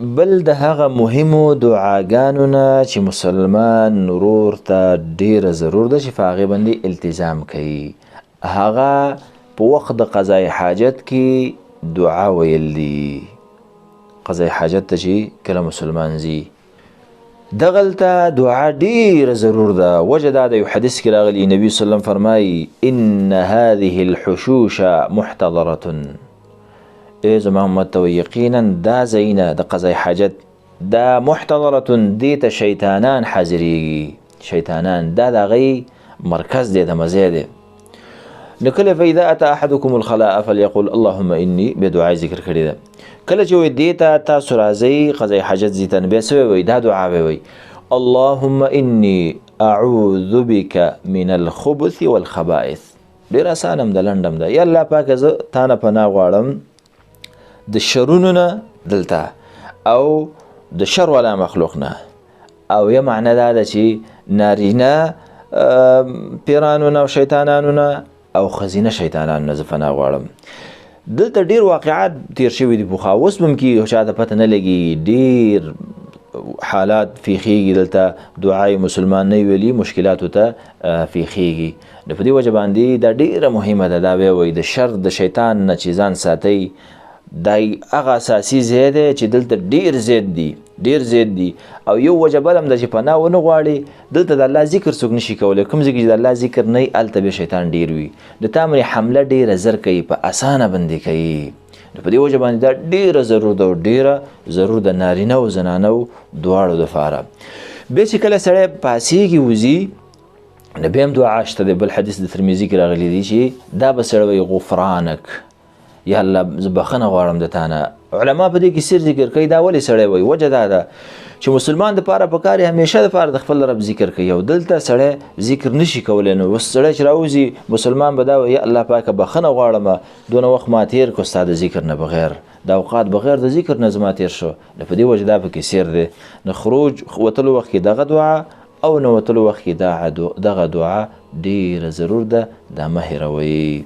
بل د هغه مهمو دعاګانو نه چې مسلمان ورور ته ډیره ضرور ده چې په هغې باندې التزام کوي، هغه په وخت د قضای حاجت کې دعا ویل دي. قضای حاجت ته چې کله مسلمان ځي دغلته دعا ډیره ضرور ده. وجه دا د یو حدیث کې راغلی، نبي صلی الله علیه وسلم فرمایي ان هذه الحشوش محتضره، ای زما امت ته یقینا دا ځایونه د قضای حاجت دا محتضره، دې ته شیطانان حاضریږي، شیطانان دا د هغې مرکز دی، د مزی دی. نو کله فاذا اتى احدكم الخلاء فليقل اللهم اني بدعای ذکر کړی ده. کله چې وی دې ته تاسو راځئ قضای حاجت ځي ته نو بیا څه وی دا دعا وی اللهم اني اعوذ بك من الخبث والخبائث. ډېر اسانه ده، لنډم ده. یا الله پاکه زه تا نه پناه غواړم د شرونو نه دلته او د شر والا مخلوق نه، او یا معنی دا ده چې نارینه پیرانو نه او شیطانانو نه او خزینه شیطانانو نه زه پناه غواړم. دلته ډیر واقعات تیر شوي دي پخوا، اوس به هم کې چاته پته نه لګي، ډیر حالات فیخیږي دلته دعای مسلمان نه ویلي مشکلاتو ته فیخیږي. نو په دې وجه باندې دا ډیره مهمه ده، دا بیا وایي د شر د شیطان نه چې ځان ساتئ دا هغه اساسي ځای دی چې دلته ډیر زیات دي، ډیر زیات دي. او یو وجه بل هم ده چې پناه ونه غواړي دلته د الله ذکر څوک نشي کولی، کوم ځای کې چې د الله ذکر نه وي هلته بیا شیطان ډیر وي، د تا باندې حمله ډیره زر کوي، په اسانه باندې کوي. نو په دې وجه باندې دا ډیره ضرور ده او ډیره ضرور د نارینه او زنانو دواړو دپاره. بیا چې کله سړی پاسېږي وځي نو بیا هم دعا شته دی. بل حدیث د ترمذي کې راغلی دی چې دا به سړی وایي غفرانک، یا الله زه بخښنه غواړم د تا نه. علما په دې کې سر ذکر کوي دا ولې سړی وایي، وجه دا ده چې مسلمان دپاره پکار یې همیشه دپاره د خپل رب ذکر کوي، او دلته سړی ذکر نشي کولی. نو اوس سړی چې راوځي مسلمان به دا وایي یا الله پاکه بخښنه غواړم دونه وخت ما تېر کړو ستا د ذکر نه بغیر، د اوقات بغیر د ذکر نه زما تېر شو. نو په دې وجه دا پکې سیر دی. نو خروج وتلو وخت کې دغه دعا او نه وتلو وخت کې دغه دعا ډیره ضرور ده، دا مه هېروئ.